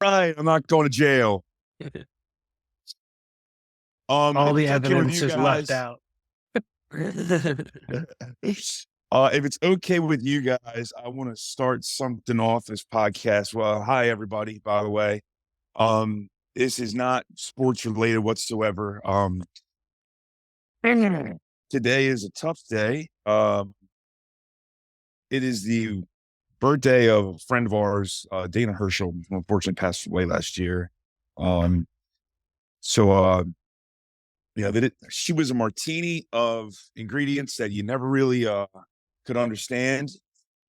Right. I'm not going to jail. All If the it's okay with evidence you is left guys, out. if it's okay with you guys, I want to start something off this podcast. Well, hi everybody, by the way. This is not sports related whatsoever. Today is a tough day. It is the birthday of a friend of ours, Dana Herschel, who unfortunately passed away last year. Um, so she was a martini of ingredients that you never really could understand,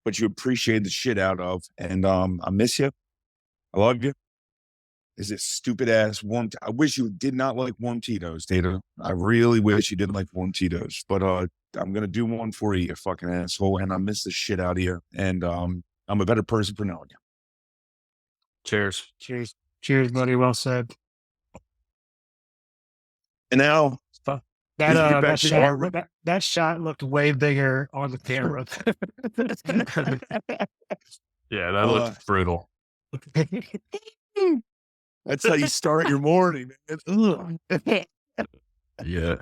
but you appreciate the shit out of. And I miss you. I love you. Is this stupid ass I wish you did not like warm Tito's, Data. I really wish you didn't like warm Tito's, but I'm gonna do one for you, you fucking asshole. And I miss the shit out of you. And I'm a better person for knowing you. Cheers. Cheers. Cheers, buddy. Well said. And now That shot looked way bigger on the camera. Yeah, that looked brutal. That's how you start your morning, man. Yeah.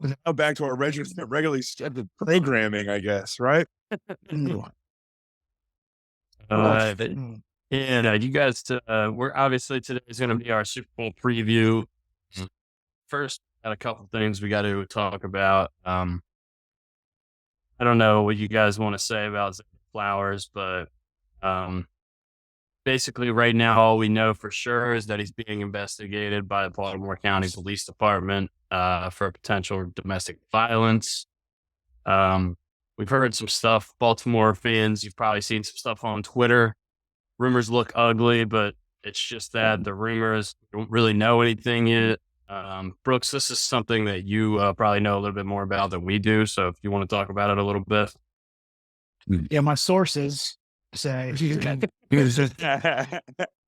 Now back to our regularly scheduled programming, I guess, right? Yeah, you guys, we're obviously today is going to be our Super Bowl preview. First, got a couple things we got to talk about. I don't know what you guys want to say about Zay Flowers, but basically right now, all we know for sure is that he's being investigated by the Baltimore County Police Department for potential domestic violence. We've heard some stuff. Baltimore fans, you've probably seen some stuff on Twitter. Rumors look ugly, but it's just that the rumors don't really know anything yet. Brooks, this is something that you probably know a little bit more about than we do. So if you want to talk about it a little bit. Yeah, my sources say,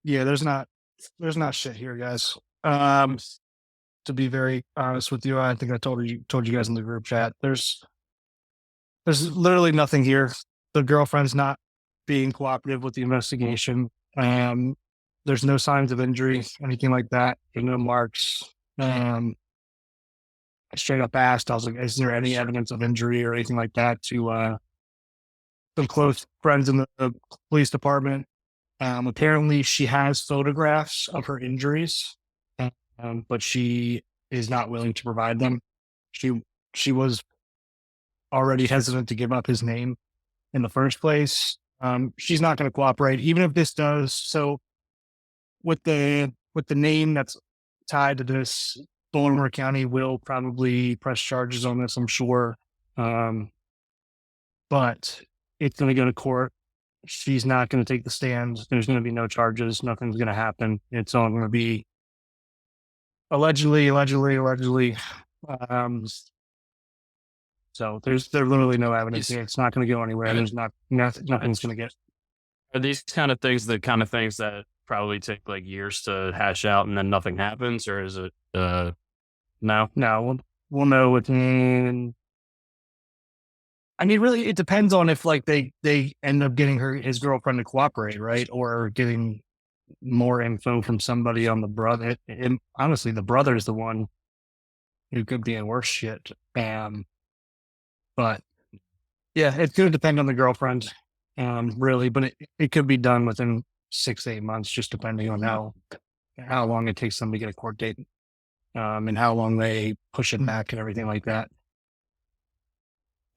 yeah, there's not shit here, guys. To be very honest with you, I think I told you guys in the group chat, there's literally nothing here. The girlfriend's not being cooperative with the investigation. There's no signs of injury, anything like that. There's no marks. I straight up asked, I was like, is there any evidence of injury or anything like that to some close friends in the police department? Apparently she has photographs of her injuries, but she is not willing to provide them. She was already hesitant to give up his name in the first place. She's not going to cooperate, even if this does. So with the name that's tied to this, Baltimore County will probably press charges on this, I'm sure. But it's going to go to court. She's not going to take the stand. There's going to be no charges. Nothing's going to happen. It's all going to be allegedly. So there's literally no evidence here. It's not going to go anywhere. There's nothing's going to get. Are these kind of things that probably take like years to hash out and then nothing happens, or is it no? No, we'll know within. I mean, really, it depends on if like they end up getting his girlfriend to cooperate, right, or getting more info from somebody on the brother. Honestly, the brother is the one who could be in worse shit. But yeah, it's going to depend on the girlfriend, really. But it could be done within 6-8 months, just depending on how long it takes them to get a court date, and how long they push it back and everything like that.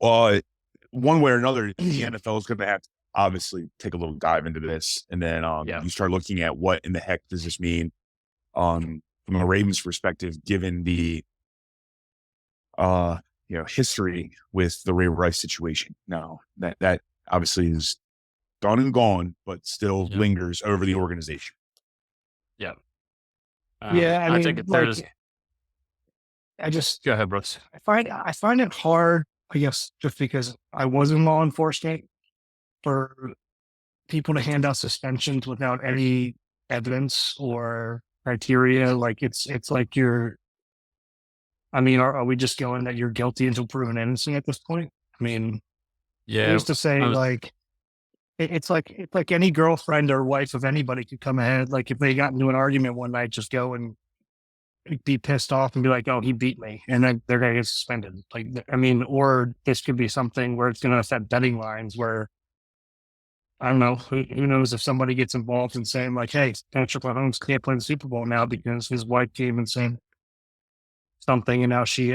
Well, one way or another, the NFL is going to have to obviously take a little dive into this, and then you start looking at what in the heck does this mean, from a Ravens perspective, given the history with the Ray Rice situation. Now that obviously is done and gone, but still lingers over the organization. Yeah. Yeah, I mean, think there's. I just Go ahead, Brooks. I find it hard, I guess, just because I was in law enforcement, for people to hand out suspensions without any evidence or criteria. Like it's like are we just going that you're guilty until proven innocent at this point? I mean, Yeah. I used to say it's like any girlfriend or wife of anybody could come ahead. Like if they got into an argument one night, just go and be pissed off and be like, "Oh, he beat me," and then they're gonna get suspended. Like, I mean, or this could be something where it's gonna affect betting lines. Where I don't know, who knows if somebody gets involved in saying like, "Hey, Patrick Mahomes can't play the Super Bowl now because his wife came and saying something, and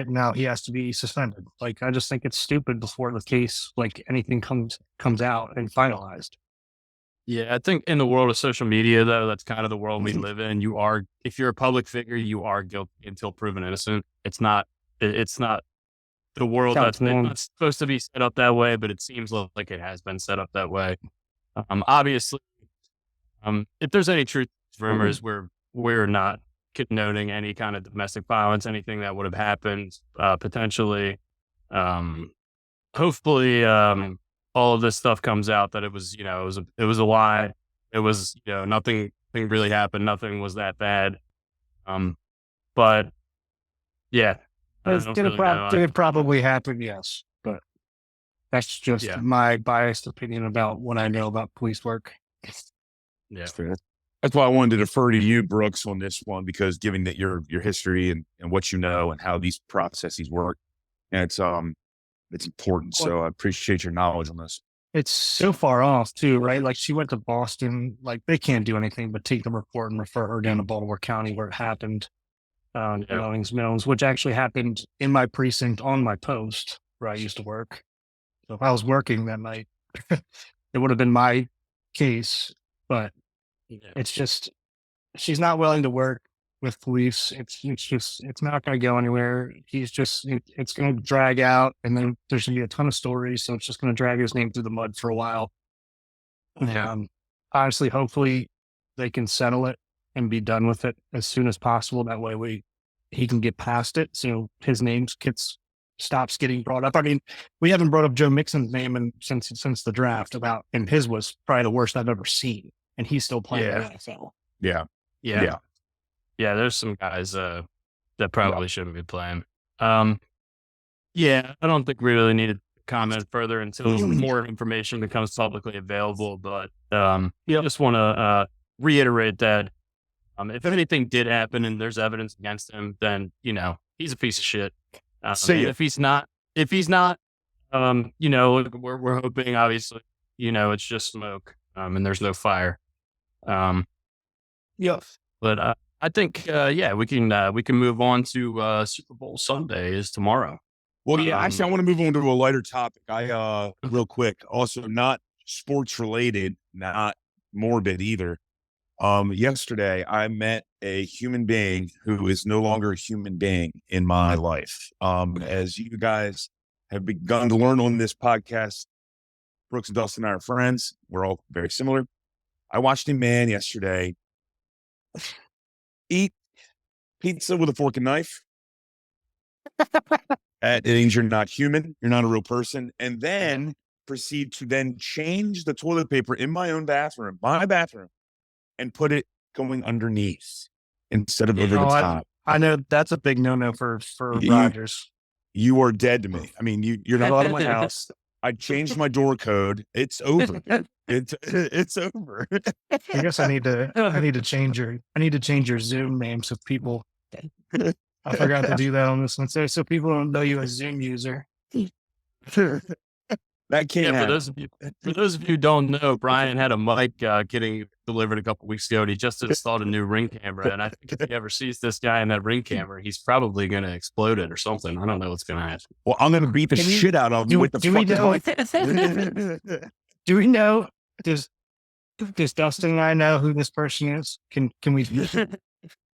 now he has to be suspended." Like, I just think it's stupid before the case, like anything comes out and finalized. Yeah, I think in the world of social media, though, that's kind of the world we live in. If you're a public figure, you are guilty until proven innocent. It's not the world that's not supposed to be set up that way, but it seems like it has been set up that way. Obviously, if there's any truth to rumors, we're not condoning any kind of domestic violence, anything that would have happened, potentially. Hopefully, all of this stuff comes out that it was a lie. It was, nothing really happened. Nothing was that bad. But yeah, Did it probably happen? Yes, but that's just my biased opinion about what I know about police work. Yeah. That's why I wanted to defer to you, Brooks, on this one, because given that your history and what you know and how these processes work, and it's important. So I appreciate your knowledge on this. It's so far off too, right? Like she went to Boston, like they can't do anything but take the report and refer her down to Baltimore County where it happened. Millings Mills, which actually happened in my precinct on my post where I used to work. So if I was working that night, it would have been my case, but it's just, she's not willing to work with police. It's not going to go anywhere. It's going to drag out, and then there's going to be a ton of stories. So it's just going to drag his name through the mud for a while. Honestly, hopefully they can settle it and be done with it as soon as possible. That way he can get past it. So his name stops getting brought up. I mean, we haven't brought up Joe Mixon's name since the draft and his was probably the worst I've ever seen. And he's still playing in the NFL. Yeah. There's some guys that probably shouldn't be playing. I don't think we really need to comment further until more information becomes publicly available. But just want to reiterate that if anything did happen and there's evidence against him, then he's a piece of shit. If he's not, we're hoping obviously, it's just smoke and there's no fire. But I think, we can move on to Super Bowl Sunday is tomorrow. Well, actually, I want to move on to a lighter topic. Real quick, also not sports related, not morbid either. Yesterday, I met a human being who is no longer a human being in my life. As you guys have begun to learn on this podcast, Brooks and Dustin and I are friends. We're all very similar. I watched a man yesterday eat pizza with a fork and knife. That means you're not human. You're not a real person. And then proceed to then change the toilet paper in my bathroom, and put it going underneath instead of over the top. I know that's a big no-no for Rodgers. You are dead to me. I mean, you're not allowed in my house. I changed my door code. It's over. It's over. I guess I need to change your Zoom name so people. I forgot to do that on this one, so people don't know you as Zoom user. That can't happen. For those of you who don't know, Brian had a mic getting delivered a couple weeks ago, and he just installed a new Ring camera. And I think if he ever sees this guy in that Ring camera, he's probably going to explode it or something. I don't know what's going to happen. Well, I'm going to beat the shit out of him with the fucking. Do we know? Does Dustin and I know who this person is? Can we?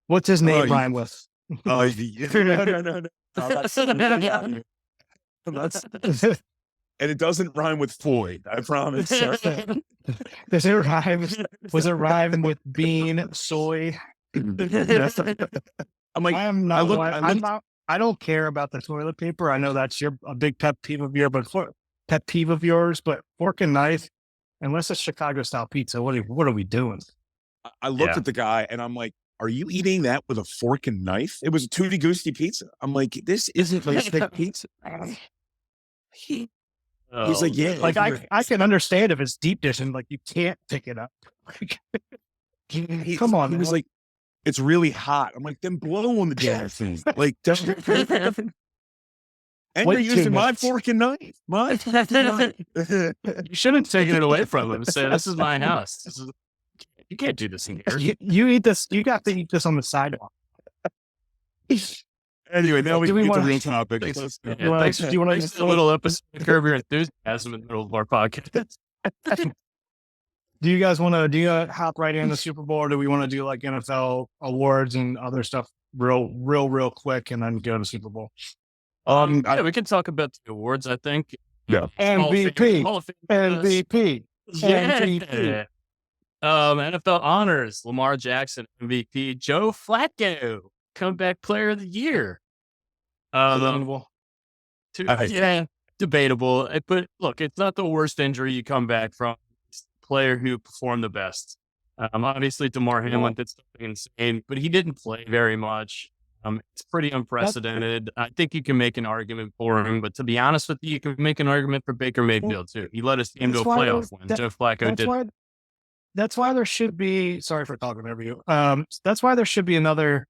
What's his name rhyme with? No. And it doesn't rhyme with Floyd, I promise. Does it rhyme? Was it rhyme with bean, soy? I'm like, I don't care about the toilet paper. I know that's a big pet peeve of yours, but fork and knife, unless it's Chicago style pizza, what are we doing? I looked at the guy and I'm like, are you eating that with a fork and knife? It was a Tutti Gusti pizza. I'm like, this isn't like steak pizza. He's like, yeah, Like I can understand if it's deep dish and like you can't pick it up. Come on, He was like, it's really hot. I'm like, then blow on the damn thing. Like, and Wait you're 2 using my minutes. fork and knife. My You shouldn't have taken it away from him. Say, this is my house. You can't do this in here. You eat this. You got to eat this on the sidewalk. Anyway, now we Do we can get wanna- to real topic. Thanks, Let's go. You wanna- thanks, do you wanna- thanks for the little episode of Curb Your Enthusiasm in the middle of our podcast. Do you guys want to hop right in the Super Bowl, or do we want to do like NFL awards and other stuff real quick, and then go to the Super Bowl? Yeah, we can talk about the awards, I think. Yeah. MVP. Hall of Fame, MVP. Yeah. MVP. NFL honors Lamar Jackson MVP, Joe Flacco comeback player of the year. Unbelievable. Debatable. But look, it's not the worst injury you come back from. It's the player who performed the best. Obviously, DeMar Hamlin did something insane, but he didn't play very much. It's pretty unprecedented. I think you can make an argument for him, but to be honest with you, you can make an argument for Baker Mayfield too. He led his team to a playoff win. Joe Flacco did. That's why there should be. Sorry for talking over you. That's why there should be another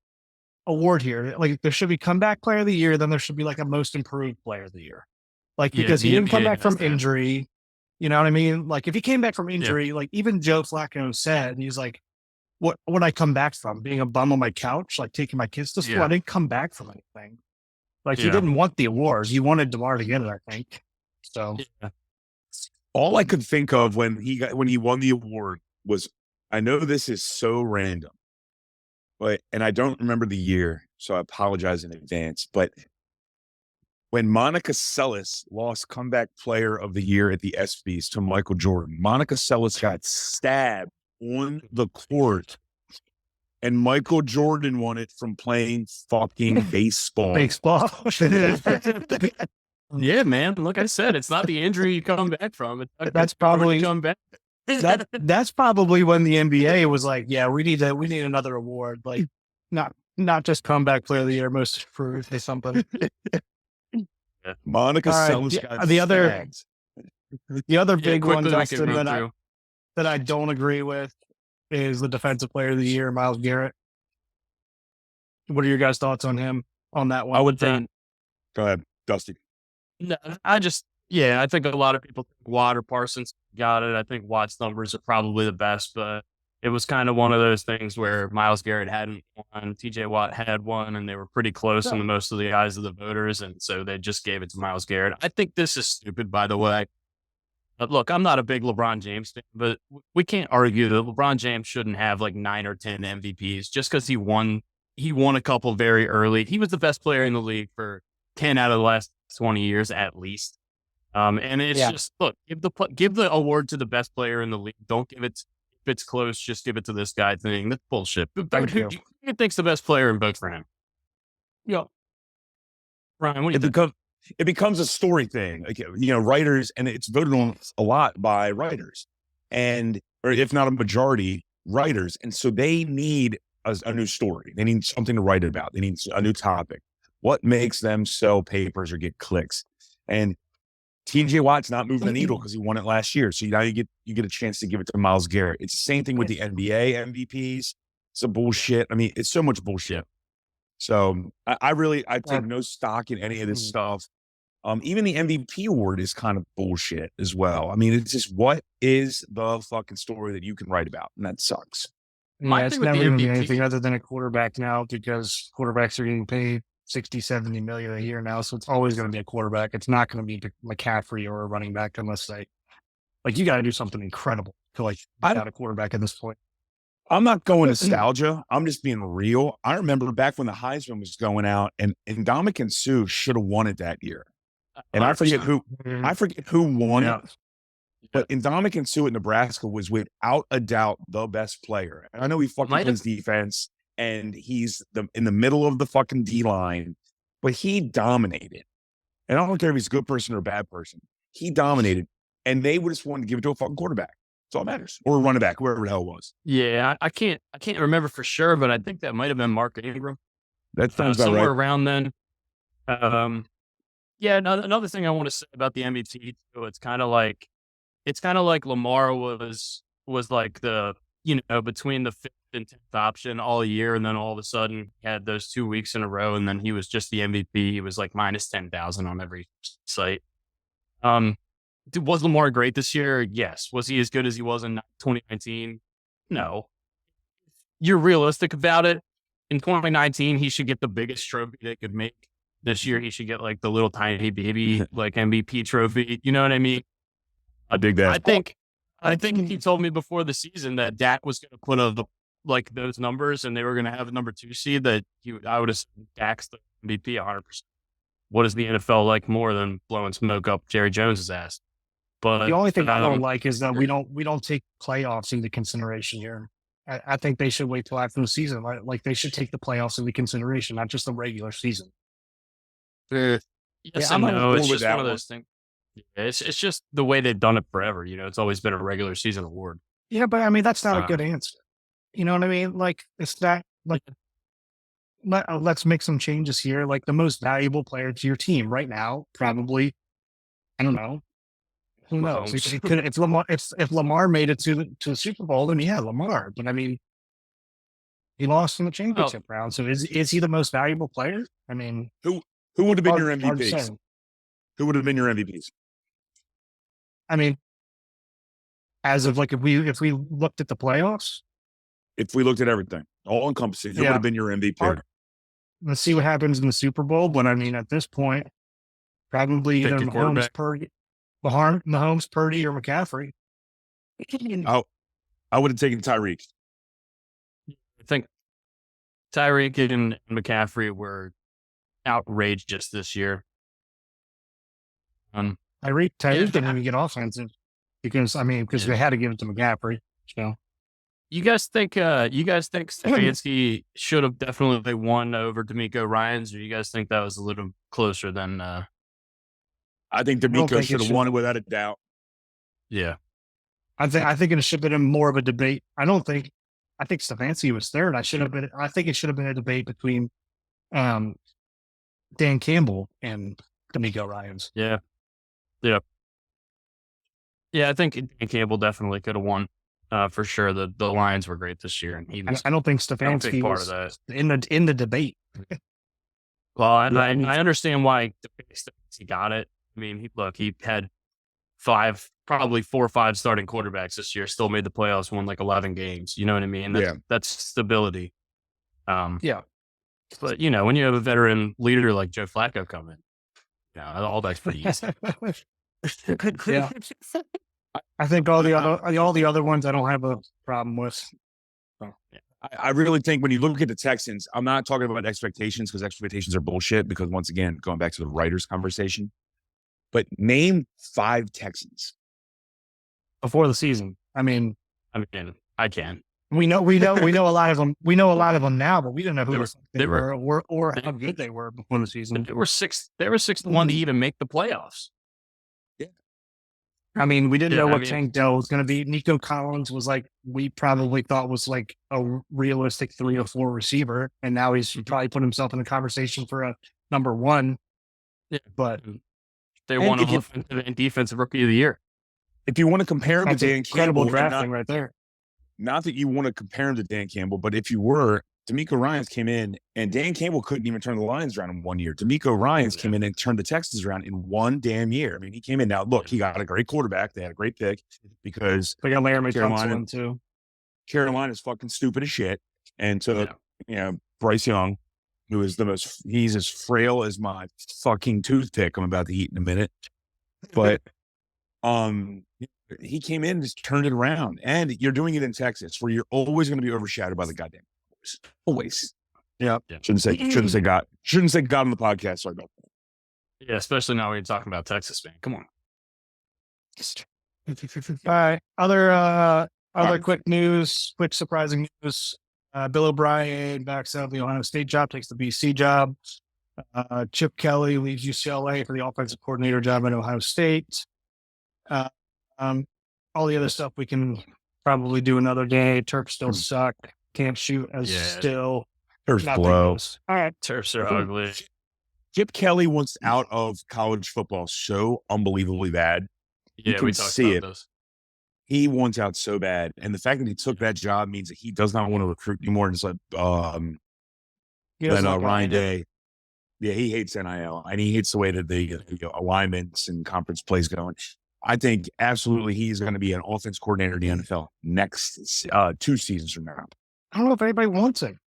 award here. Like there should be comeback player of the year. Then there should be like a most improved player of the year. Like because he didn't come back from injury. You know what I mean? Like if he came back from injury, like even Joe Flacco said, he's like, what would I come back from? Being a bum on my couch, like taking my kids to school? I didn't come back from anything. Like he didn't want the awards. He wanted DeMar to get it, I think. So All I could think of when he won the award was, I know this is so random, and I don't remember the year, so I apologize in advance. But when Monica Seles lost comeback player of the year at the ESPYs to Michael Jordan, Monica Seles got stabbed on the court, and Michael Jordan won it from playing fucking baseball. Yeah, man. Like I said, it's not the injury you come back from. That's probably come back. That's probably when the NBA was like, yeah, we need another award, like not just comeback player of the year, most improved or something. Monica Seles got the other stabbed. the other big one, quickly we can Dustin, run that I don't agree with is the defensive player of the year, Myles Garrett. What are your guys' thoughts on him on that one? I would think. Go ahead, Dusty. No, I think a lot of people think Watt or Parsons got it. I think Watt's numbers are probably the best, but it was kind of one of those things where Myles Garrett hadn't won, TJ Watt had one, and they were pretty close in most of the eyes of the voters, and so they just gave it to Myles Garrett. I think this is stupid, by the way. But look, I'm not a big LeBron James fan, but we can't argue that LeBron James shouldn't have like 9 or 10 MVPs just because he won a couple very early. He was the best player in the league for 10 out of the last 20 years at least. And it's just, look, give the award to the best player in the league. Don't give it, if it's close, just give it to this guy thing. That's bullshit. Who thinks the best player and vote for him? Yeah. Ryan, what do you think? It becomes a story thing, like, writers, and it's voted on a lot by writers, or if not a majority, writers. And so they need a new story. They need something to write about. They need a new topic. What makes them sell papers or get clicks? And TJ Watt's not moving the needle because he won it last year. So now you get a chance to give it to Myles Garrett. It's the same thing with the NBA MVPs. It's a bullshit. I mean, it's so much bullshit. So I take no stock in any of this stuff. Even the MVP award is kind of bullshit as well. I mean, it's just, what is the fucking story that you can write about? And that sucks. Yeah, it's never going to be anything other than a quarterback now, because quarterbacks are getting paid 60, 70 million a year now. So it's always going to be a quarterback. It's not going to be McCaffrey or a running back unless you got to do something incredible to get out a quarterback at this point. I'm not going nostalgia. I'm just being real. I remember back when the Heisman was going out, and Ndamukong Suh should have won it that year. And I forget who won it. But Ndamukong Suh at Nebraska was without a doubt the best player. And I know he fucking plays defense, and he's in the middle of the fucking D line, but he dominated. And I don't care if he's a good person or a bad person. He dominated, and they would just want to give it to a fucking quarterback. That's all that matters, or a running back, whoever the hell it was. Yeah, I can't remember for sure, but I think that might have been Mark Ingram. That sounds about somewhere right. around then. Yeah, another thing I want to say about the MVP too, it's kind of like Lamar was like the between the fifth and 10th option all year, and then all of a sudden he had those 2 weeks in a row, and then he was just the MVP. He was like minus 10,000 on every site. Was Lamar great this year? Yes. Was he as good as he was in 2019? No. You're realistic about it. In 2019, he should get the biggest trophy they could make. This year, he should get like the little tiny baby like MVP trophy. You know what I mean? I dig that. I think he told me before the season that Dak was going to put like those numbers, and they were going to have a number 2 seed. I would have Dak's the MVP 100%. What is the NFL like more than blowing smoke up Jerry Jones's ass? But the only thing I don't like is that we don't take playoffs into consideration here. I think they should wait till after the season. Like they should take the playoffs into consideration, not just the regular season. Yes and no. It's just one of those things. Yeah, it's just the way they've done it forever. It's always been a regular season award. Yeah, but I mean that's not a good answer. You know what I mean? Like it's not like let's make some changes here. Like the most valuable player to your team right now, probably. I don't know. Who knows? If Lamar made it to the Super Bowl, then yeah, Lamar. But I mean, he lost in the championship round. So is he the most valuable player? I mean, who would have been your MVPs? Who would have been your MVPs? I mean, as of like if we looked at the playoffs, if we looked at everything, all encompassing, who would have been your MVP? Let's see what happens in the Super Bowl. But I mean, at this point, probably either Mahomes, Purdy, or McCaffrey. I would have taken Tyreek. I think Tyreek and McCaffrey were outrageous this year. Tyreek didn't even get offensive because they had to give it to McCaffrey. So you guys think Stefanski should have definitely won over D'Amico Ryans, or you guys think that was a little closer than I think D'Amico should have won it without a doubt. Yeah. I think it should have been more of a debate. I think Stefanski was third. I think it should have been a debate between Dan Campbell and D'Amico Ryans. Yeah. Yeah. Yeah, I think Dan Campbell definitely could have won. For sure. The Lions were great this year, and I don't think Stefanski was part of that in the debate. Well, I understand why Stefanski got it. I mean, he had probably 4 or 5 starting quarterbacks this year, still made the playoffs, won like 11 games. You know what I mean? That's stability. Yeah. But, when you have a veteran leader like Joe Flacco come in, all that's pretty easy. Yeah. I think all the other ones I don't have a problem with. So. I really think when you look at the Texans, I'm not talking about expectations because expectations are bullshit because once again, going back to the writers' conversation, but name 5 Texans. Before the season. I can. We know a lot of them. We know a lot of them now, but we didn't know who they were or how good they were before the season. They were 6-1 to even make the playoffs. Yeah. We didn't know what Tank Dell was going to be. Nico Collins was like, we probably thought was like a realistic 3 or 4 receiver. And now he's probably put himself in the conversation for a number 1. Yeah. But they won offensive and defensive rookie of the year. If you want to compare him to Dan Campbell, drafting right there. Not that you want to compare him to Dan Campbell, but if you were, D'Amico Ryans came in and Dan Campbell couldn't even turn the Lions around in 1 year. D'Amico Ryans came in and turned the Texans around in 1 damn year. He came in. Now, look, he got a great quarterback. They had a great pick because they got Laramie Tunsil too. Carolina's fucking stupid as shit. And so, Bryce Young, who is he's as frail as my fucking toothpick I'm about to eat in a minute. But, he came in and just turned it around. And you're doing it in Texas where you're always going to be overshadowed by the goddamn Cowboys. Always. Yeah. Shouldn't say God on the podcast. Sorry about that. Yeah, especially now when you're talking about Texas, man. Come on. All right. Other quick news, quick surprising news. Bill O'Brien backs out of the Ohio State job, takes the BC job. Chip Kelly leaves UCLA for the offensive coordinator job at Ohio State. All the other stuff we can probably do another day. Terps still suck. Can't shoot as still. Terps blow. All right. Terps are ugly. Chip Kelly wants out of college football so unbelievably bad. You Yeah, can we talked see about it. this. He wants out so bad, and the fact that he took that job means that he does not want to recruit anymore. And it's like, He doesn't then like Ryan NIL. Day, yeah, he hates NIL, and he hates the way that the alignments and conference plays going. I think absolutely he's going to be an offense coordinator in the NFL next 2 seasons from now. I don't know if anybody wants him,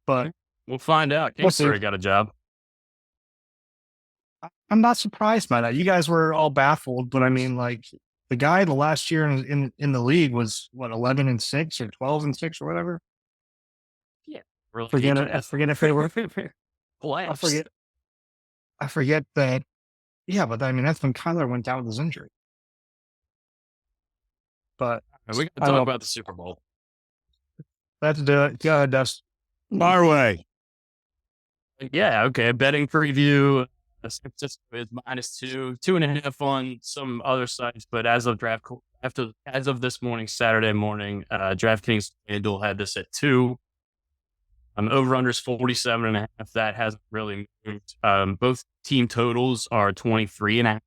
but We'll find out. We'll see. Kingsbury got a job. I'm not surprised by that. You guys were all baffled, but I mean, like the guy the last year in the league was what 11-6 or 12-6 or whatever. Really Forget it. I forget if they were. Collapsed. I forget that. Yeah, but I mean that's when Kyler went down with his injury. But We can I don't talk know. about the Super Bowl. Let's do it. Go ahead, Dust. Far away. Yeah, okay. Betting preview. San Francisco is -2, 2.5 on some other sites, but as of as of this morning, Saturday morning, DraftKings FanDuel had this at 2. Over under is 47.5. That hasn't really moved. Both team totals are 23.5.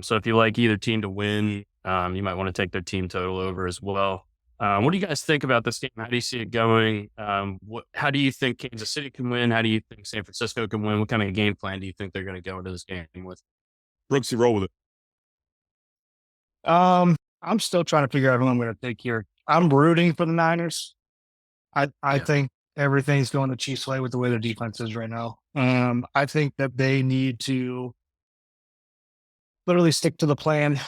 So if you like either team to win, you might want to take their team total over as well. What do you guys think about this game? How do you see it going? How do you think Kansas City can win? How do you think San Francisco can win? What kind of game plan do you think they're going to go into this game with? Brooksy, roll with it. I'm still trying to figure out who I'm going to take here. I'm rooting for the Niners. I think everything's going the Chiefs' way with the way their defense is right now. I think that they need to literally stick to the plan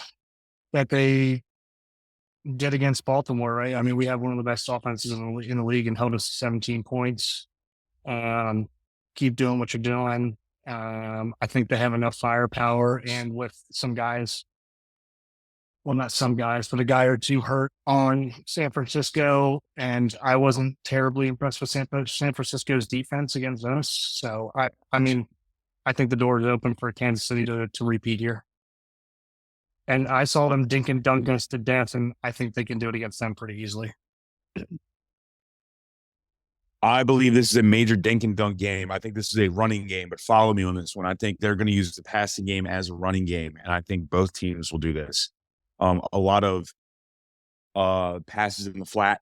that they did against Baltimore, right? I mean, we have one of the best offenses in the league and held us to 17 points. Keep doing what you're doing. I think they have enough firepower, and with some guys, well, not some guys, but a guy or two hurt on San Francisco, and I wasn't terribly impressed with San Francisco's defense against us. So, I mean, I think the door is open for Kansas City to repeat here. And I saw them dink and dunk us to death, and I think they can do it against them pretty easily. I believe this is a major dink and dunk game. I think this is a running game, but follow me on this one. I think they're going to use the passing game as a running game, and I think both teams will do this. A lot of passes in the flat,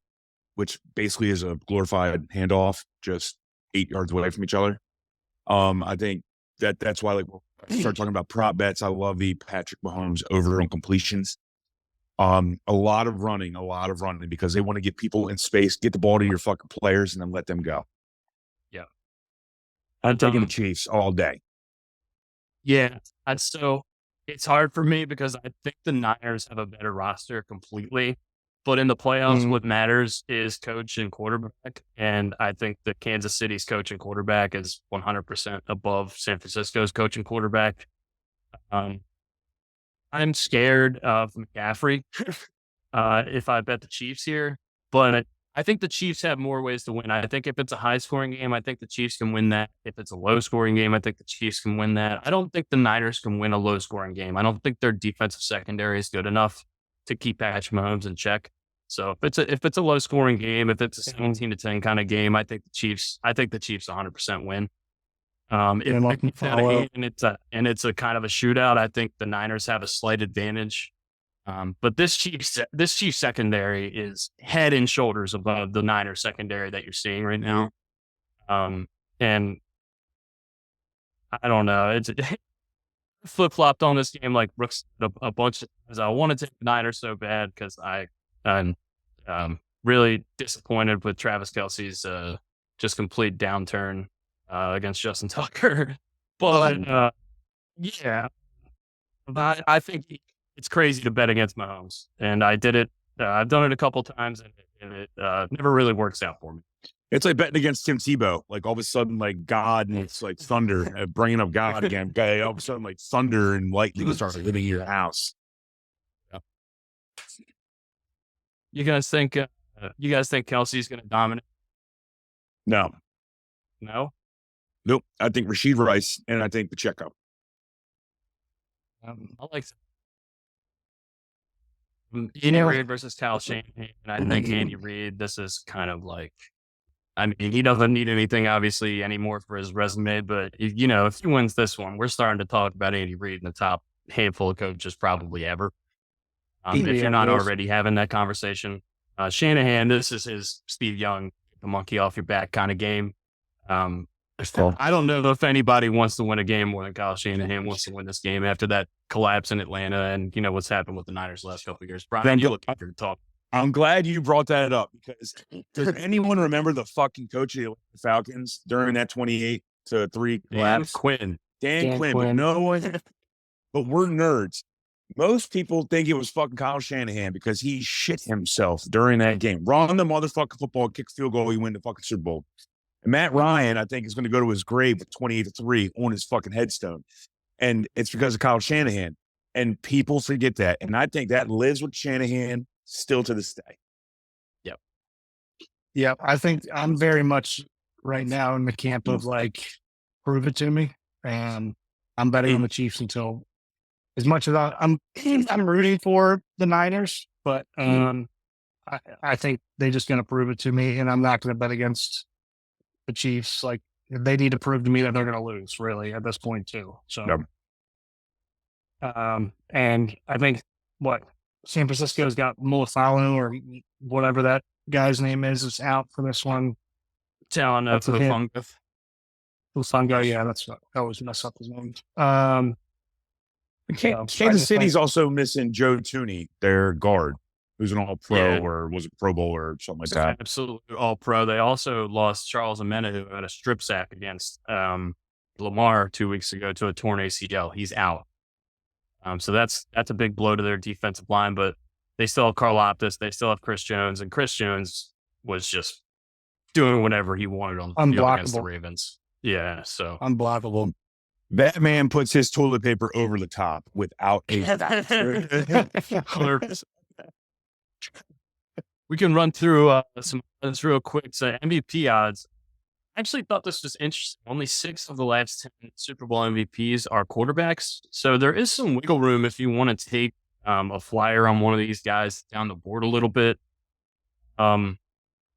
which basically is a glorified handoff, just 8 yards away from each other. I think that's why, like, when I start talking about prop bets, I love the Patrick Mahomes over on completions. A lot of running because they want to get people in space, get the ball to your fucking players, and then let them go. Yeah. I'm taking the Chiefs all day. Yeah. So it's hard for me because I think the Niners have a better roster completely. But in the playoffs, what matters is coach and quarterback. And I think that Kansas City's coach and quarterback is 100% above San Francisco's coach and quarterback. I'm scared of McCaffrey if I bet the Chiefs here. But I think the Chiefs have more ways to win. I think if it's a high-scoring game, I think the Chiefs can win that. If it's a low-scoring game, I think the Chiefs can win that. I don't think the Niners can win a low-scoring game. I don't think their defensive secondary is good enough to keep Patrick Mahomes in check. So if it's a low-scoring game, if it's a 17-10 kind of game, I think the Chiefs 100% win. If it's a kind of a shootout, I think the Niners have a slight advantage. But this Chiefs secondary is head and shoulders above the Niners secondary that you're seeing right now. And I don't know. It's flip-flopped on this game like Brooks a bunch of times. I want to take the Niners so bad because I'm really disappointed with Travis Kelce's just complete downturn against Justin Tucker. But yeah, I think it's crazy to bet against Mahomes, and I did it. I've done it a couple times, and it never really works out for me. It's like betting against Tim Tebow. Like all of a sudden, like God and it's like thunder. Bringing up God again. All of a sudden, like thunder and lightning starts hitting your house. Yeah. You guys think Kelsey's going to dominate? No. Nope. I think Rashid Rice and I think Pacheco. I like Andy Reid versus Kyle Shanahan, and I think Andy Reid. This is kind of like I mean, he doesn't need anything obviously anymore for his resume, but if he wins this one, we're starting to talk about Andy Reid in the top handful of coaches probably ever. If you're not already having that conversation, Shanahan, this is his Steve Young, the monkey off your back kind of game. I don't know if anybody wants to win a game more than Kyle Shanahan wants to win this game after that collapse in Atlanta and what's happened with the Niners the last couple of years. Brian, you look here to talk. I'm glad you brought that up because does anyone remember the fucking coach of the Falcons during that 28-3 collapse? Dan Quinn. But no one. But we're nerds. Most people think it was fucking Kyle Shanahan because he shit himself during that game. Run the motherfucking football, kick field goal, he win the fucking Super Bowl. And Matt Ryan, I think, is going to go to his grave with 28-3 on his fucking headstone. And it's because of Kyle Shanahan. And people forget that. And I think that lives with Shanahan still to this day. Yep. I think I'm very much right now in the camp of like, prove it to me. And I'm betting on the Chiefs until as much as I'm rooting for the Niners, but I think they're just going to prove it to me. And I'm not going to bet against the Chiefs. Like, they need to prove to me that they're going to lose, really, at this point, too. So, and I think San Francisco's got Muafalanu or whatever that guy's name is out for this one. Hufanga, yeah, I always mess up his name. Kansas City's also missing Joe Tooney, their guard, who's an all-pro or was a Pro Bowler or something like that. Absolutely all-pro. They also lost Charles Amena, who had a strip sack against Lamar 2 weeks ago to a torn ACL. He's out. So that's a big blow to their defensive line, but they still have Carl Optis. They still have Chris Jones, and Chris Jones was just doing whatever he wanted on the field against the Ravens. Yeah, so unblockable. That man puts his toilet paper over the top without a. We can run through some odds real quick. So MVP odds. I actually thought this was interesting. Only 6 of the last 10 Super Bowl MVPs are quarterbacks. So there is some wiggle room if you want to take a flyer on one of these guys down the board a little bit.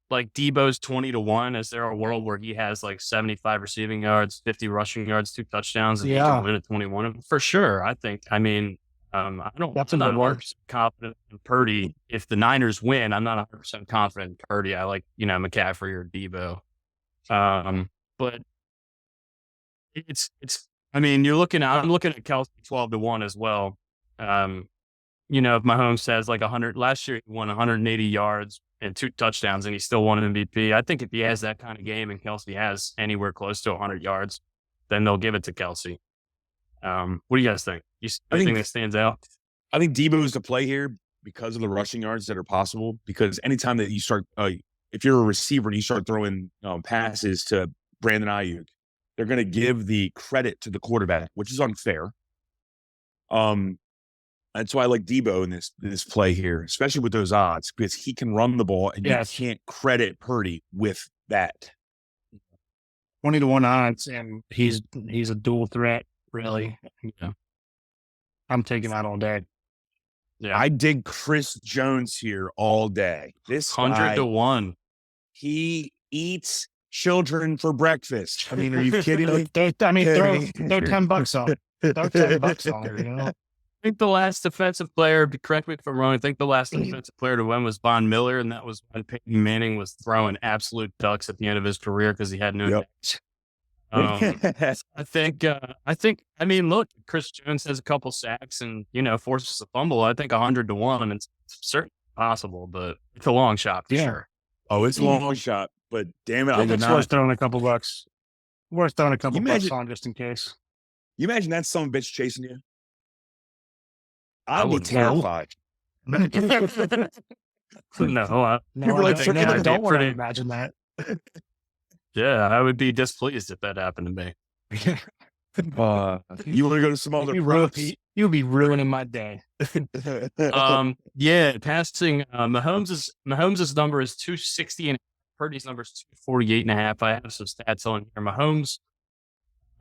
Like Debo's 20-1. Is there a world where he has like 75 receiving yards, 50 rushing yards, 2 touchdowns, and he can win at 21? For sure. I think. I mean, I'm not 100% confident in Purdy. If the Niners win, I'm not 100% confident in Purdy. I like, McCaffrey or Debo. But it's, I mean, I'm looking at Kelsey 12-1 as well. If Mahomes has like 100, last year he won 180 yards and 2 touchdowns and he still won an MVP. I think if he has that kind of game and Kelsey has anywhere close to 100 yards, then they'll give it to Kelsey. What do you guys think? You see anything that stands out? I think Debo is the play here because of the rushing yards that are possible. Because anytime that you start, if you're a receiver and you start throwing passes to Brandon Ayuk, they're going to give the credit to the quarterback, which is unfair. That's why I like Debo in this play here, especially with those odds, because he can run the ball and you can't credit Purdy with that. 20-1 odds, and he's a dual threat, really. Yeah. I'm taking that all day. Yeah, I dig Chris Jones here all day. This 100-1. He eats children for breakfast. I mean, are you kidding me? throw $10 on. Throw $10 on. I think the last defensive player, correct me if I'm wrong, I think the last defensive player to win was Von Miller, and that was when Peyton Manning was throwing absolute ducks at the end of his career because he had no necks. I mean, look, Chris Jones has a couple sacks and, forces a fumble. I think 100-1, and it's certainly possible, but it's a long shot for sure. Oh, it's a long shot, but damn it, it's worth throwing a couple bucks. Worth throwing a couple bucks on just in case. You imagine that son of a bitch chasing you? I'd be terrified. No, I don't want to imagine that. Yeah, I would be displeased if that happened to me. You want to go to some other you'd be ruining my day. Passing Mahomes' number is 260 and Purdy's number is 248.5. I have some stats on here. Mahomes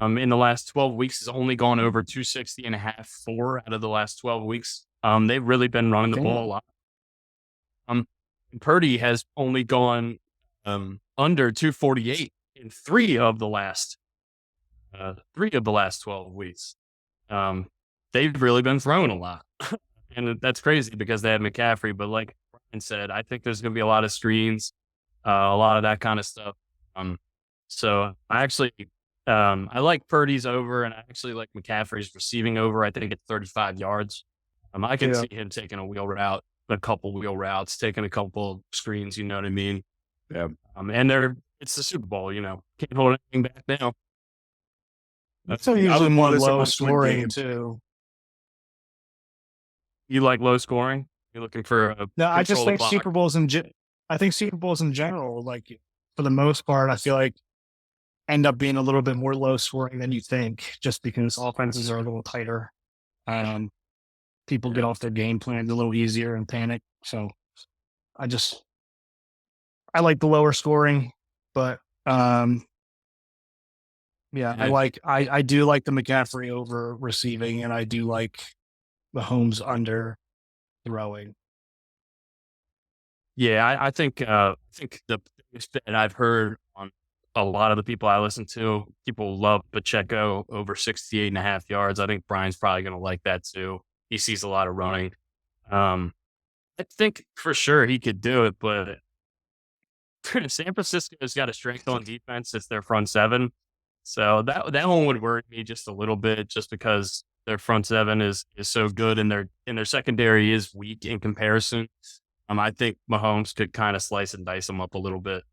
in the last 12 weeks has only gone over 260.5 4 out of the last 12 weeks. They've really been running the ball a lot. Purdy has only gone under 248 in three of the last 12 weeks. They've really been throwing a lot. And that's crazy because they had McCaffrey. But like Brian said, I think there's going to be a lot of screens, a lot of that kind of stuff. So I actually, I like Purdy's over, and I actually like McCaffrey's receiving over. I think it's 35 yards. I can see him taking a wheel route, a couple wheel routes, taking a couple screens. You know what I mean? Yeah. And it's the Super Bowl. Can't hold anything back now. That's usually more low scoring game. too. You like low scoring? You're looking for no, I just think Super Bowls I think Super Bowls in general, like for the most part, I feel like end up being a little bit more low scoring than you think, just because offenses are a little tighter. People get off their game plan a little easier and panic. So I like the lower scoring, but I do like the McCaffrey over receiving, and I do like Mahomes under throwing. Yeah, I think the biggest bet I've heard on a lot of the people I listen to, people love Pacheco over 68.5 yards. I think Brian's probably going to like that too. He sees a lot of running. I think for sure he could do it, but San Francisco's got a strength on defense. It's their front seven. So that one would worry me just a little bit, just because their front seven is so good, and their secondary is weak in comparison. I think Mahomes could kind of slice and dice them up a little bit.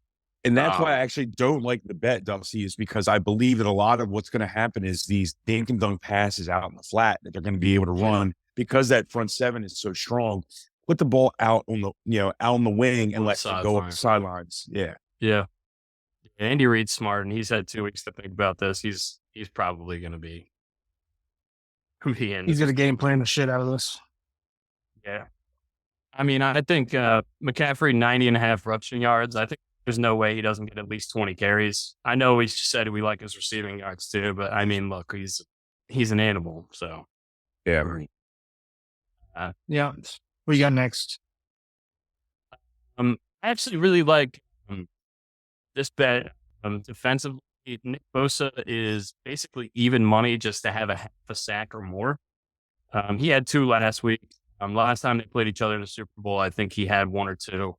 And that's why I actually don't like the bet, Dusty, is because I believe that a lot of what's going to happen is these dink and dunk passes out in the flat that they're going to be able to run, because that front seven is so strong. Put the ball out on the wing and let it go up the sidelines. Yeah. Yeah. Andy Reid's smart, and he's had 2 weeks to think about this. He's probably going to be in. He's going to game plan the shit out of this. Yeah. I mean, I think McCaffrey 90.5 rushing yards. I think there's no way he doesn't get at least 20 carries. I know we said we like his receiving yards too, but I mean, look, he's an animal. So yeah. Yeah. What you got next? I actually really like this bet. Defensively, Nick Bosa is basically even money just to have a half a sack or more. He had 2 last week. Last time they played each other in the Super Bowl, I think he had 1 or 2.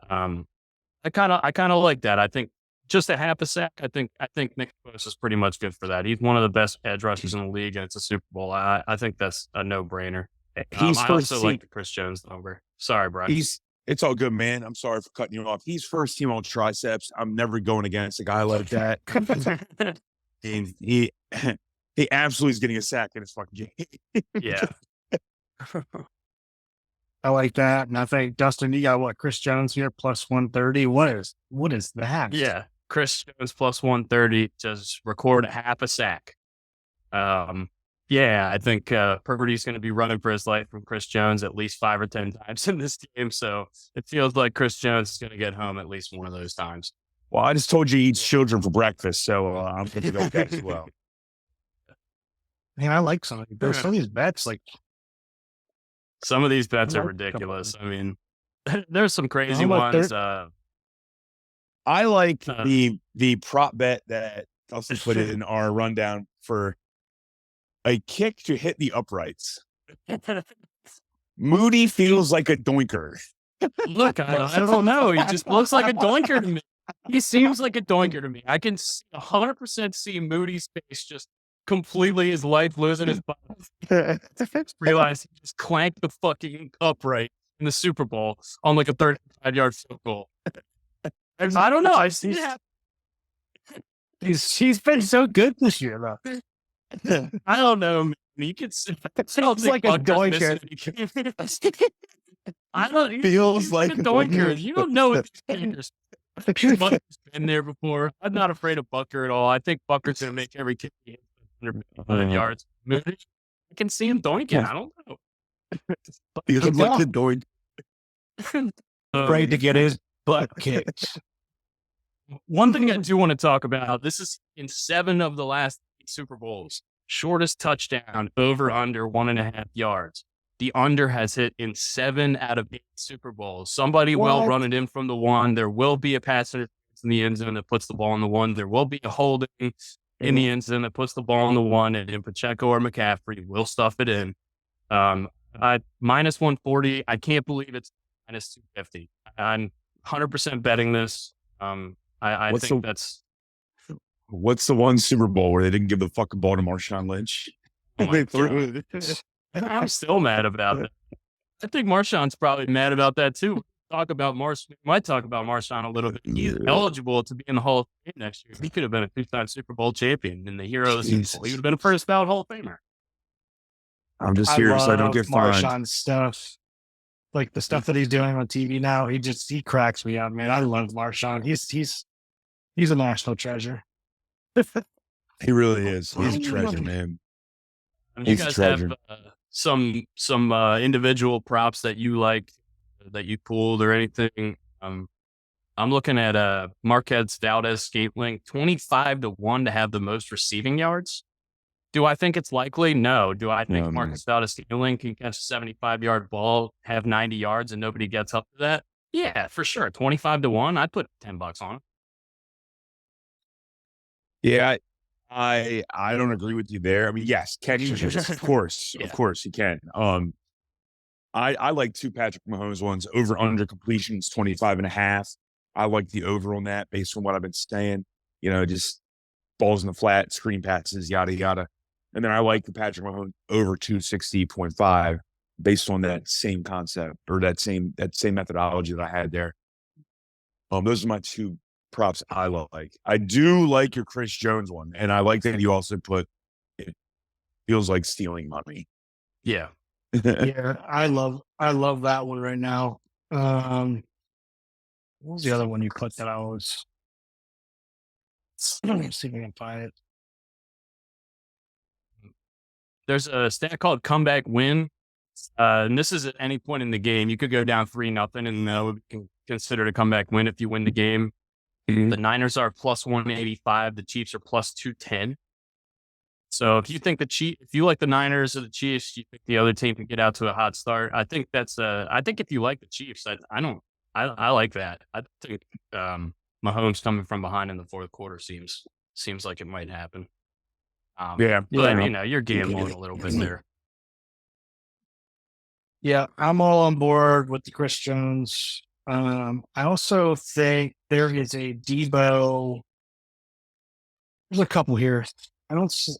I kind of like that. I think just a half a sack. I think Nick Bosa is pretty much good for that. He's one of the best edge rushers in the league, and it's a Super Bowl. I think that's a no brainer. I also like the Chris Jones number. Sorry, Brian. It's all good, man. I'm sorry for cutting you off. He's first team on triceps. I'm never going against a guy like that. And he absolutely is getting a sack in his fucking game. Yeah. I like that. And I think, Dustin, you got what? Chris Jones here plus 130. What is that? Yeah. Chris Jones plus 130 to record a half a sack. Yeah, I think Purdy's going to be running for his life from Chris Jones at least 5 or 10 times in this game. So it feels like Chris Jones is going to get home at least one of those times. Well, I just told you he eats children for breakfast, so I'm going to go with that as well. Man, I like some of these bets. Like, some of these bets are ridiculous. I mean, there's some crazy ones. I like the prop bet that Dustin put in our rundown for a kick to hit the uprights. Moody feels like a doinker. Look, I don't know. He just looks like a doinker to me. He seems like a doinker to me. I can 100% see Moody's face just completely his life losing his body. Realize he just clanked the fucking upright in the Super Bowl on like a 35-yard field goal. I don't know. I've seen that. He's been so good this year, though. I don't know. Man. You could. It sounds like a doinker. I don't. Feels like a doinker. You don't know what these Bucker's been there before. I'm not afraid of Bucker at all. I think Bucker's going to make every kick he hits 100 yards. I can see him doinking. I don't know. Feels like a doink. Afraid to get his butt kicked. One thing I do want to talk about, this is in 7 of the last 8 Super Bowls. Shortest touchdown over under 1.5 yards. The under has hit in 7 out of 8 Super Bowls. Somebody will run it in from the 1. There will be a pass interference in the end zone that puts the ball in the one. There will be a holding in the end zone that puts the ball in the one, and Pacheco or McCaffrey will stuff it in. Minus 140. I can't believe it's minus 250. I'm 100% betting this. I think that's. What's the one Super Bowl where they didn't give the fucking ball to Marshawn Lynch? Oh they threw it. I'm still mad about that. I think Marshawn's probably mad about that too. We might talk about Marshawn a little bit. He's eligible to be in the Hall of Fame next year. He could have been a 2-time Super Bowl champion and the hero of the Super Bowl. He would have been a first ballot Hall of Famer. I'm just here so I don't get fined. Marshawn stuff, like the stuff that he's doing on TV now. He cracks me up, man. I love Marshawn. He's a national treasure. He really is. He's a treasure, man. You guys have some individual props that you like, that you pulled or anything? I'm looking at Marquez Valdez Scantling 25-1 to have the most receiving yards. Do I think it's likely? No. Do I think Marquez Valdez Scantling can catch a 75-yard ball, have 90 yards, and nobody gets up to that? Yeah, for sure. 25-1. I'd put $10 on it. Yeah, I don't agree with you there. I mean, yes, catches, of course, Yeah. Of course, he can. I like two Patrick Mahomes ones. Over under completions 25.5. I like the over on that based on what I've been saying. Just balls in the flat, screen passes, yada yada. And then I like the Patrick Mahomes over 260.5 based on that same concept or that same methodology that I had there. Those are my two props I like. I do like your Chris Jones one, and I like that you also put it feels like stealing money. Yeah. Yeah, I love that one right now. What was the other one you put that I was? Let me see if I can find it. There's a stat called comeback win. And this is at any point in the game. You could go down 3-0 and that would be considered a comeback win if you win the game. Mm-hmm. The Niners are plus 185. The Chiefs are plus 210. So if you think if you like the Niners or the Chiefs, you think the other team can get out to a hot start. I think I think if you like the Chiefs, I like that. I think Mahomes coming from behind in the fourth quarter seems like it might happen. But you're gambling a little bit there. Yeah, I'm all on board with the Chris Jones. I also think there is a Debo. There's a couple here. I don't see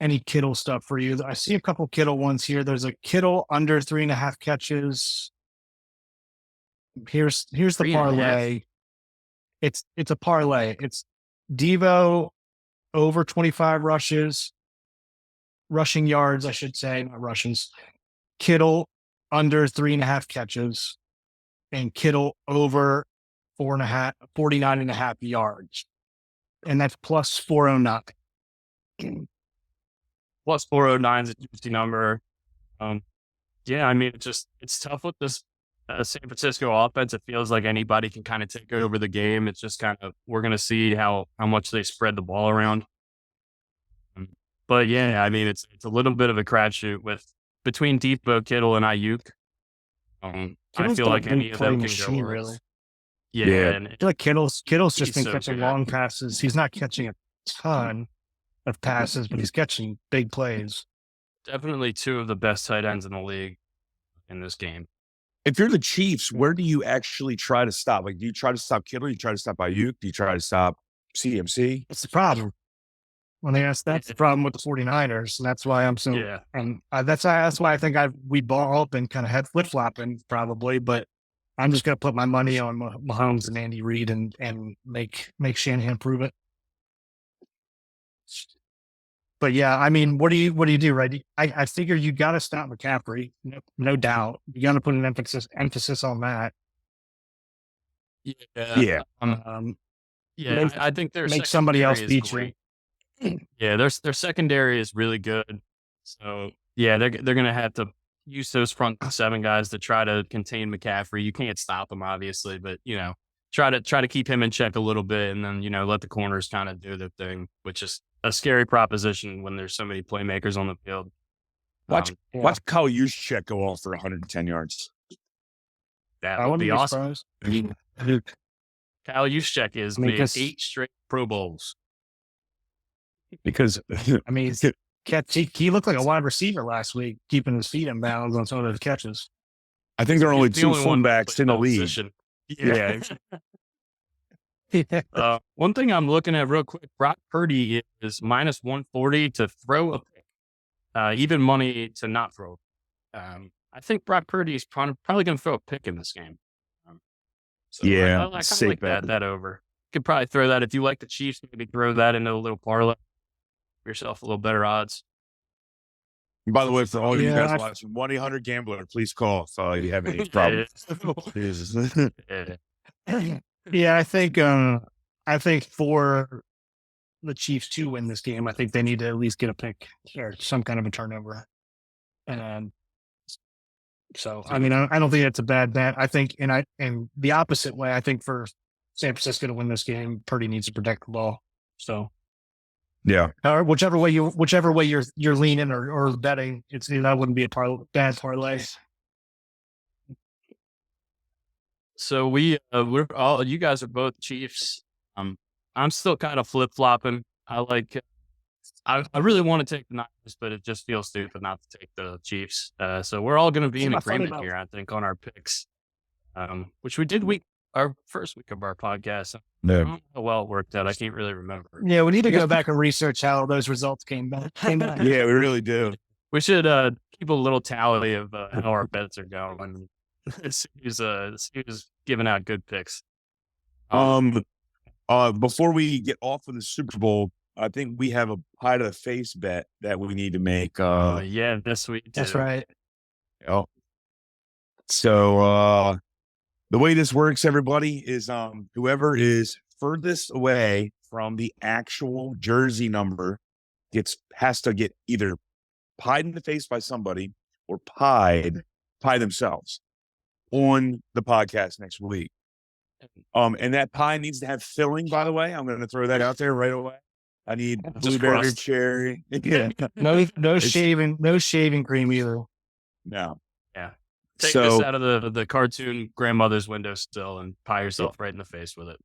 any Kittle stuff for you. I see a couple Kittle ones here. There's a Kittle under 3.5 catches. Here's the parlay. It's a parlay. It's Devo over 25 rushing yards, I should say, not rushes. Kittle under 3.5 catches, and Kittle over 49.5 yards. And that's plus 409. Plus 409 is a juicy number. Yeah, I mean, it's tough with this San Francisco offense. It feels like anybody can kind of take over the game. It's just kind of, we're going to see how much they spread the ball around. But yeah, I mean, it's a little bit of a crapshoot between Debo, Kittle, and Ayuk. I feel like any of them can go. Really. Yeah. And I feel like Kittle's just been catching long passes. He's not catching a ton of passes, but he's catching big plays. Definitely two of the best tight ends in the league in this game. If you're the Chiefs, where do you actually try to stop? Like, do you try to stop Kittle? Do you try to stop Ayuk? Do you try to stop CMC? That's the problem. That's the problem with the 49ers. And that's why I'm so, and that's why I think we ball up and kind of head flip flopping probably, but I'm just going to put my money on Mahomes and Andy Reid and make Shanahan prove it. But yeah, I mean, what do you do, right? I figure you got to stop McCaffrey, no doubt. You got to put an emphasis on that. Yeah. I think there's make somebody else beat you. Yeah, their secondary is really good. So yeah, they're going to have to use those front seven guys to try to contain McCaffrey. You can't stop him, obviously, but try to keep him in check a little bit, and then let the corners kind of do their thing, which is a scary proposition when there's so many playmakers on the field. Watch Kyle Juszczyk go off for 110 yards. That would be awesome. Kyle Juszczyk is made Because- 8 straight Pro Bowls. Because I mean, he looked like a wide receiver last week, keeping his feet in bounds on some of those catches. I think there are only He's the two only one that fullbacks plays in the that league. position. Yeah. One thing I'm looking at real quick, Brock Purdy is minus 140 to throw a pick. Even money to not throw. I think Brock Purdy is probably going to throw a pick in this game. So Yeah, I kind of safe like bet. that over. Could probably throw that if you like the Chiefs. Maybe throw that into a little parlay. Give yourself a little better odds. And by the way, for all of you Yeah, guys watching, 1-800-GAMBLER, please call if you have any problems. Jesus. Yeah, I think for the Chiefs to win this game, I think they need to at least get a pick or some kind of a turnover. And so, I mean, I don't think that's a bad bet. I think, and the opposite way, I think for San Francisco to win this game, Purdy needs to protect the ball. So, Yeah. or whichever way you're leaning or betting, that wouldn't be a bad parlay. So we're all, you guys are both Chiefs. I'm still kind of flip flopping. I really want to take the Niners, but it just feels stupid not to take the Chiefs. So we're all going to be in agreement here, I think, on our picks, which we did our first week of our podcast. I don't know how well it worked out. I can't really remember. Yeah, we need to go back and research how those results came back. Yeah, we really do. We should keep a little tally of how our bets are going. He's giving out good picks. Before we get off of the Super Bowl, I think we have a pie to the face bet that we need to make. Yeah, this week. That's right. Yep. So the way this works, everybody, is whoever is furthest away from the actual jersey number has to get either pied in the face by somebody or pie themselves on the podcast next week. And that pie needs to have filling, by the way. I'm going to throw that out there right away. I need blueberry, crust. cherry. Yeah. No shaving cream either. No. Yeah. Take this out of the cartoon grandmother's windowsill and pie yourself right in the face with it.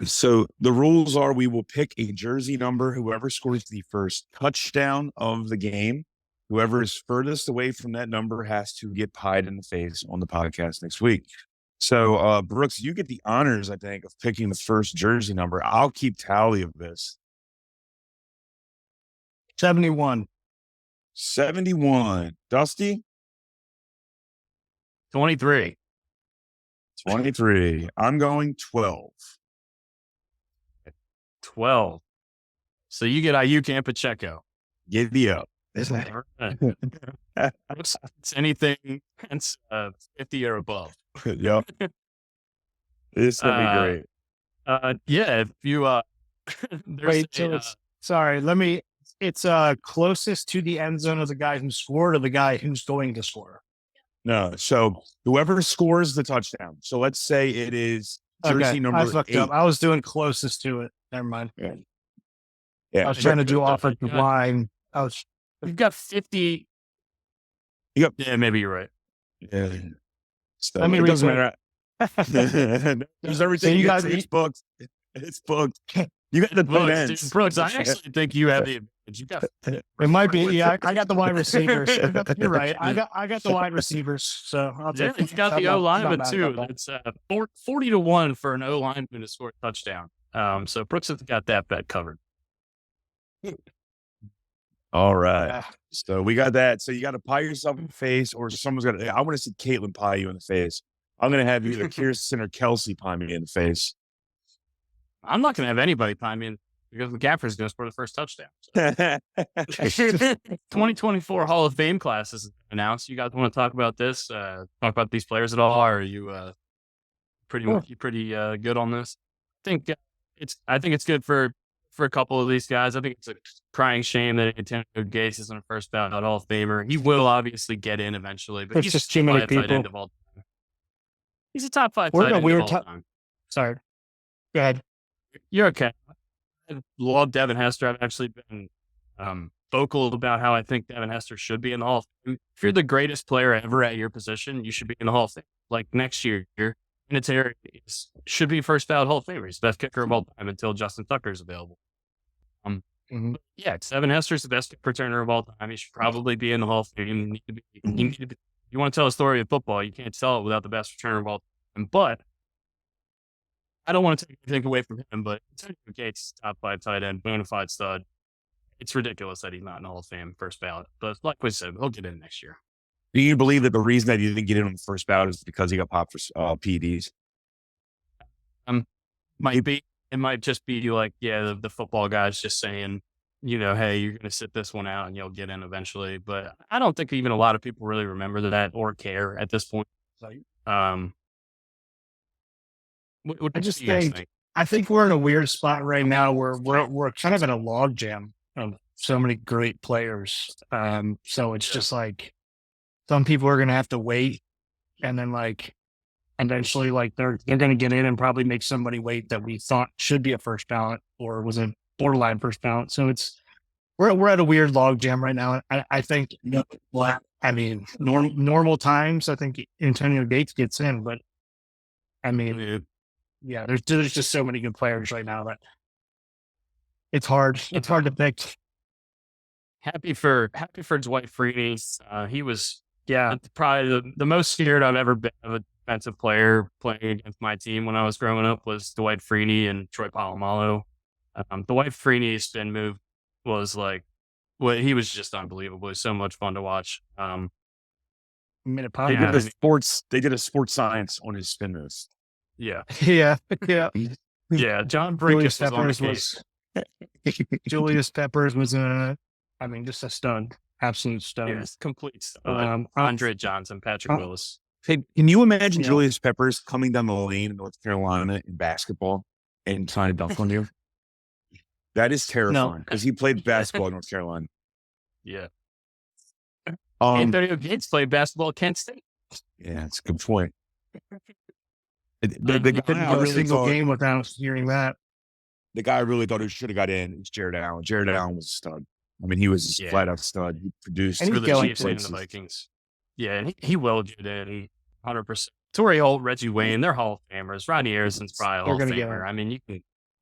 So the rules are we will pick a jersey number. Whoever scores the first touchdown of the game, whoever is furthest away from that number has to get pied in the face on the podcast next week. So, Brooks, you get the honors, I think, of picking the first jersey number. I'll keep tally of this. 71. 71. Dusty? 23. 23. I'm going 12. 12. So you get Ayuk and Pacheco. Giddy up. Isn't it? It's anything that's 50 or above. Yep. This is going to be great. Yeah, if you Wait, so it's closest to the end zone of the guy who scored or the guy who's going to score. No, so whoever scores the touchdown. So let's say it is jersey number I fucked 8. up. I was doing closest to it. Never mind. Yeah. I was trying to do offensive line. You've got 50. Yep. Yeah, maybe you're right. Yeah. So Let me it doesn't read matter. There's everything. So you it's, guys- it's booked. It's booked. You got the tight ends. Brooks, I actually think you have the advantage. You got It might be. Yeah, I got the wide receivers. You're right. I got the wide receivers. So I'll take. you got the O lineman too. It's 40-1 for an O lineman to score a touchdown. So Brooks has got that bet covered. All right. So we got that. So you got to pie yourself in the face, or someone's got to. I want to see Caitlin pie you in the face. I'm going to have either Kirsten or Kelsey pie me in the face. I'm not going to have anybody pie me in because McCaffrey's going to score the first touchdown. So. 2024 Hall of Fame class is announced. You guys want to talk about this? Talk about these players at all? Or are you pretty good on this? I think it's good for a couple of these guys. I think it's a crying shame that Antonio Gates isn't a first ballot Hall of Famer. He will obviously get in eventually, but There's he's just too many a tight end people. of all time. He's a top 5 We're tight no end weird of all time. Sorry. Go ahead. You're okay. I love Devin Hester. I've actually been vocal about how I think Devin Hester should be in the Hall of Fame. If you're the greatest player ever at your position, you should be in the Hall of Fame. Like next year, Vinatieri should be first ballot Hall of Famer. He's the best kicker of all time until Justin Tucker is available. Yeah, Seven Hester's the best kick returner of all time. He should probably be in the Hall of Fame. You want to tell a story of football, you can't tell it without the best returner of all time. But I don't want to take anything away from him, but Antonio Gates, top 5 tight end, bona fide stud. It's ridiculous that he's not in the Hall of Fame first ballot. But like we said, he'll get in next year. Do you believe that the reason that he didn't get in on the first ballot is because he got popped for PEDs? Might be. It might just be like, yeah, the football guy's just saying, hey, you're going to sit this one out and you'll get in eventually. But I don't think even a lot of people really remember that or care at this point. What I do just you guys think I think we're in a weird spot right now where we're kind of in a log jam of so many great players. So it's just like some people are gonna have to wait, and then like eventually like they're gonna get in and probably make somebody wait that we thought should be a first ballot or was a borderline first ballot. So we're at a weird log jam right now. I think normal times I think Antonio Gates gets in, but yeah, there's just so many good players right now that it's hard. It's hard to pick. Happy for Dwight Freeney. He was probably the most scared I've ever been of a defensive player playing against my team when I was growing up was Dwight Freeney and Troy Polamalu. Dwight Freeney's spin move was like, he was just unbelievable. It was so much fun to watch. They did a sports science on his spin moves. Yeah. Yeah. John Brinkus was on the case. Julius Peppers was just a stud, absolute stud. Yes, complete stud. Andre Johnson, Patrick Willis. Hey, can you imagine Julius Peppers coming down the lane in North Carolina in basketball and trying to dunk on you? That is terrifying because he played basketball in North Carolina. Yeah. Antonio Gates played basketball at Kent State. Yeah, that's a good point. The guy I really single game without hearing that. The guy I really thought who should have got in is Jared Allen. Jared Allen was a stud. I mean, he was a flat out stud. He produced for the Chiefs and the Vikings. Yeah, and he will get in 100%. Torrey Holt, Reggie Wayne, they're Hall of Famers. Rodney Harrison's probably a Hall of Famer. I mean,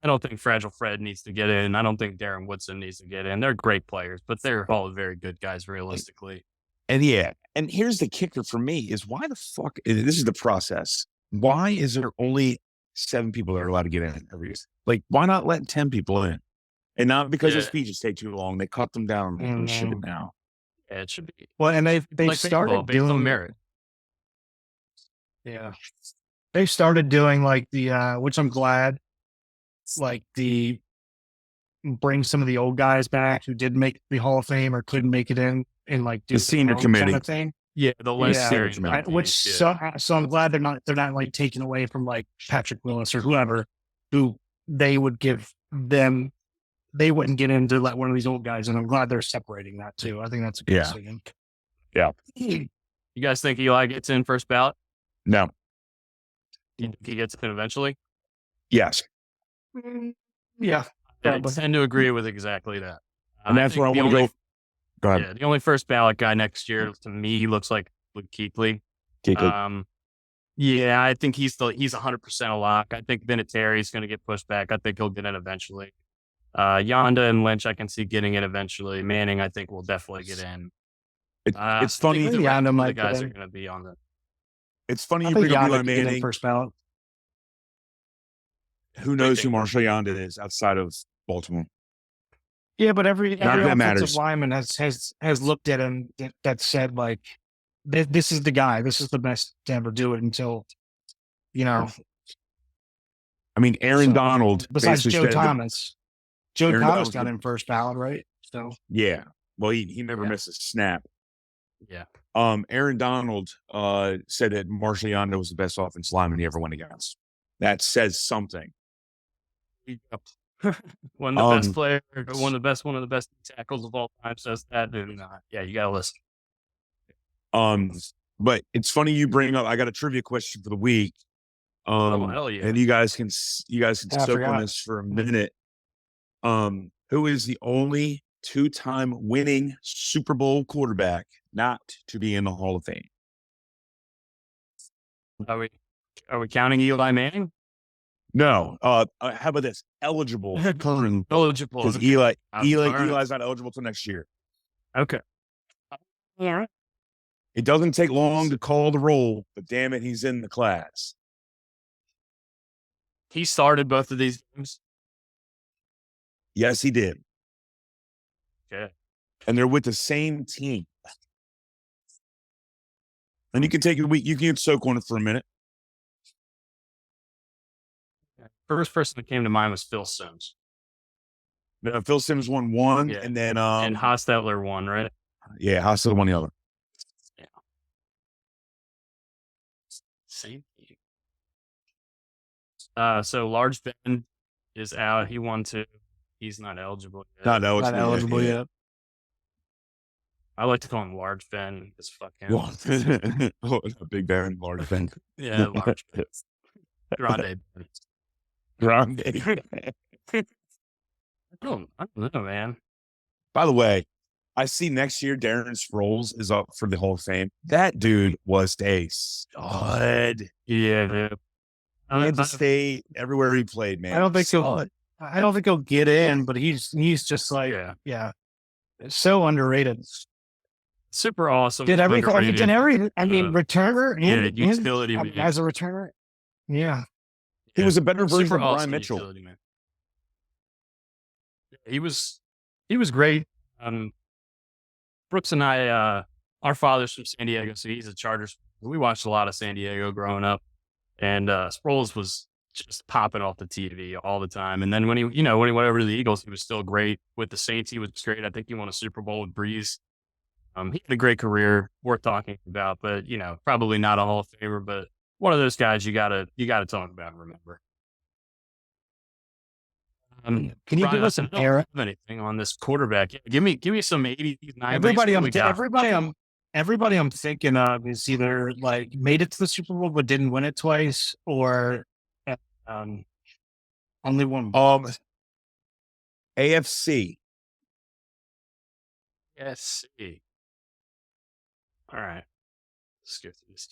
I don't think Fragile Fred needs to get in. I don't think Darren Woodson needs to get in. They're great players, but they're all very good guys, realistically. And and here's the kicker for me is why the fuck, this is the process. Why is there only 7 people that are allowed to get in every year? Like, why not let 10 people in? And not because the speeches take too long. They cut them down. Shit now. Yeah, it should be. Well, and they've like started doing merit. Yeah. They started doing like the, which I'm glad, like bring some of the old guys back who did make the Hall of Fame or couldn't make it in like the senior committee kind of thing. Yeah, the last series, so I'm glad they're not like taking away from like Patrick Willis or whoever who they would give them. They wouldn't get in to let one of these old guys, and I'm glad they're separating that too. I think that's a good decision. Yeah. You guys think Eli gets in first ballot? No. Do you think he gets in eventually? Yes. Yeah. I tend to agree with exactly that. And that's where I want to go. Go ahead. Yeah, the only first ballot guy next year to me, he looks like Luke Kuechly. Yeah, I think he's 100% a lock. I think Vinatieri is going to get pushed back. I think he'll get in eventually. Yonda and Lynch, I can see getting in eventually. Manning, I think, will definitely get in. It's funny. The guys are going to be on the. It's funny you bring up Eli Manning. First ballot. Who knows who Marshawn Yonda is outside of Baltimore? Yeah, but every offensive lineman has looked at him that said like, this is the guy. This is the best to ever do it until, I mean, Aaron Donald. Besides Joe Thomas. Joe Thomas got in first ballot, right? So yeah. Well, he never missed a snap. Yeah. Aaron Donald said that Marshawn Yonda was the best offensive lineman he ever went against. That says something. One of the best players, one of the best tackles of all time says that. Yeah, you gotta listen. But it's funny you bring up. I got a trivia question for the week. Hell yeah. And you guys can soak on this for a minute. Who is the only 2-time winning Super Bowl quarterback not to be in the Hall of Fame? Are we Are we counting Eli Manning? No. How about this? Eligible. Eligible. Because Eli's not eligible till next year. Okay. All right. It doesn't take long to call the roll, but damn it, he's in the class. He started both of these games. Yes, he did. Okay. And they're with the same team. And you can take a week. You can soak on it for a minute. First person that came to mind was Phil Sims. Phil Sims won one, Yeah. and then And Hostetler won, right? yeah, Hostetler won the other. Yeah. Same team. So Large Ben is out. He won 2. He's not eligible yet. Not eligible. Not eligible yet. I like to call him Large Ben because fuck him. Oh, a big Baron, large Ben. Yeah, Large Ben. Grande Ben. Grande. I don't know, man. By the way, I see next year Darren Sproles is up for the Hall of Fame. That dude was a stud. Yeah, dude. Kansas State, everywhere he played, man. I don't think he'll get in, but he's just like Yeah. so underrated. Super awesome. Did everything. underrated. Did every. I mean, returner. Yeah, And, utility man. as a returner. Yeah. He was a better version Super of Brian awesome Mitchell. utility man. He was great. Brooks and I, our father's from San Diego, so he's a Chargers. We watched a lot of San Diego growing up, and Sproles was just popping off the TV all the time. And then when he went over to the Eagles, he was still great. With the Saints, he was great. I think he won a Super Bowl with Breeze. He had a great career, worth talking about, but probably not a Hall of Famer, but one of those guys you gotta talk about and remember. Can you Brian, give us an I don't era? have anything on this quarterback? Give me some 80s, 90s. Everybody I'm thinking of is either like made it to the Super Bowl but didn't win it twice, or only one. AFC. Yes. All right. Let's go through this.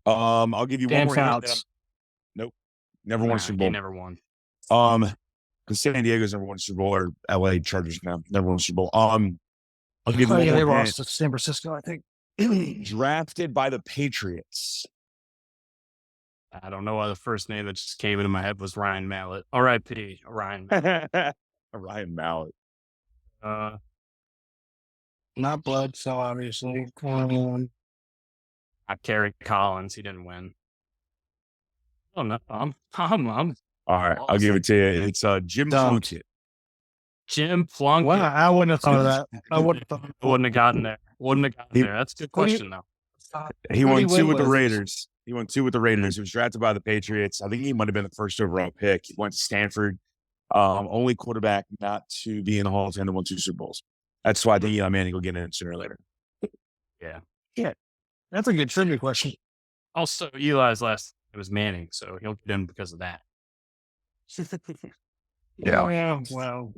I'll give you Dan one more. Fouts. Nope. Never won a Super He Bowl. never won. Because San Diego's never won a Super Bowl, or LA Chargers now never won a Super Bowl. I'll give you one they more lost to San Francisco, I think. hint. Drafted by the Patriots. I don't know why the first name that just came into my head was Ryan Mallett. R.I.P. Ryan Mallett. Ryan Mallett. Not blood, so obviously. Not Kerry Collins. He didn't win. Oh no, I'm All right, I'll give it to you. It's Jim Plunkett. Jim Plunkett. Well, I wouldn't have thought of that. I wouldn't have gotten there. That's a good question though. He won 2 with the Raiders. He won 2 with the Raiders. He was drafted by the Patriots. I think he might have been the first overall pick. He went to Stanford. Only quarterback not to be in the Hall of Fame that won 2 Super Bowls. That's why I think Eli Manning will get in sooner or later. Yeah. That's a good trivia question. Also, Eli's last name was Manning, so he'll get in because of that. Yeah. Well,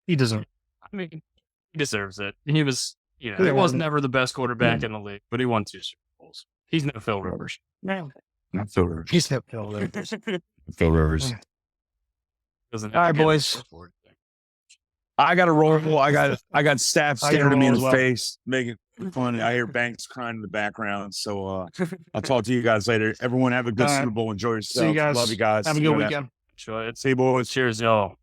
he doesn't. I mean, he deserves it. He was, he Yeah. was never the best quarterback in the league, but he won 2 Super Bowls. He's no Phil Rivers. No. Not Phil Rivers. He's hip Phil there. Phil Rivers. All right, boys. I got to roll. I got staff staring at me in the roll as well. face, making fun. I hear Banks crying in the background. So I'll talk to you guys later. Everyone have a good All right. Super Bowl. Enjoy yourself. See you guys. Love you guys. Have a good weekend. Enjoy it. See you, boys. Cheers, y'all.